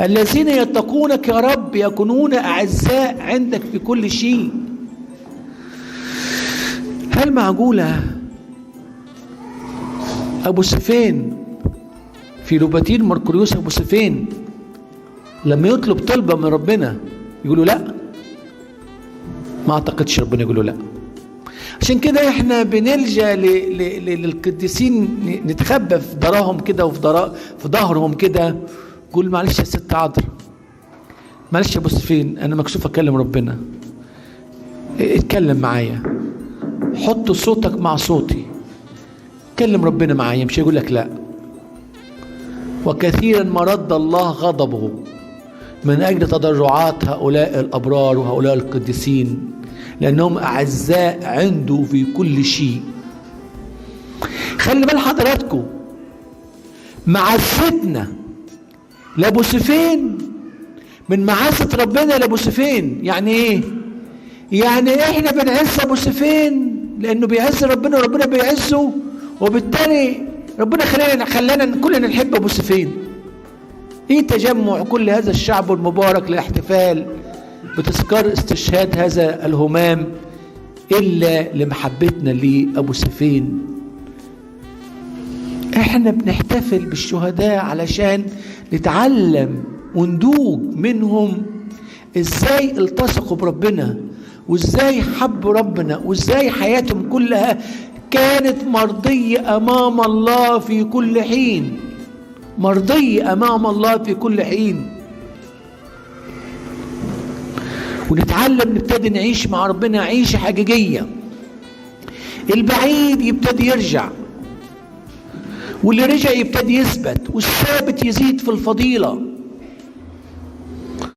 الذين يتقونك يا رب يكونون أعزاء عندك في كل شيء. هل معقولة أبو سفين في لوباتين مرقليوس أبو سفين لما يطلب طلبة من ربنا يقولوا لا؟ ما أعتقدش ربنا يقولوا لا. عشان كده احنا بنلجأ للقديسين، نتخبى في دراهم كده وفي ظهرهم كده، قول معلش يا ست عذرا، معلش يا ابو سفين، انا مكسوف اكلم ربنا، اتكلم معايا، حط صوتك مع صوتي، كلم ربنا معايا، مش هيقول لك لا. وكثيرا ما رد الله غضبه من اجل تضرعات هؤلاء الابرار وهؤلاء القديسين، لأنهم أعزاء عنده في كل شيء. خلي بال حضراتكم، معزتنا لأبو سفين من معزة ربنا لأبو سفين. يعني إيه؟ يعني إحنا بنعز أبو سفين لأنه بيعز ربنا وربنا بيعزه، وبالتالي ربنا خلانا كلنا نحب أبو سفين. إيه تجمع كل هذا الشعب المبارك للاحتفال بتذكار استشهاد هذا الهمام إلا لمحبتنا لأبو سفين. احنا بنحتفل بالشهداء علشان نتعلم وندوق منهم ازاي التصقوا بربنا، وازاي حبوا ربنا، وازاي حياتهم كلها كانت مرضية أمام الله في كل حين، مرضية أمام الله في كل حين. ونتعلم نبتدي نعيش مع ربنا عيشة حقيقية. البعيد يبتدي يرجع، واللي رجع يبتدي يثبت، والثابت يزيد في الفضيلة.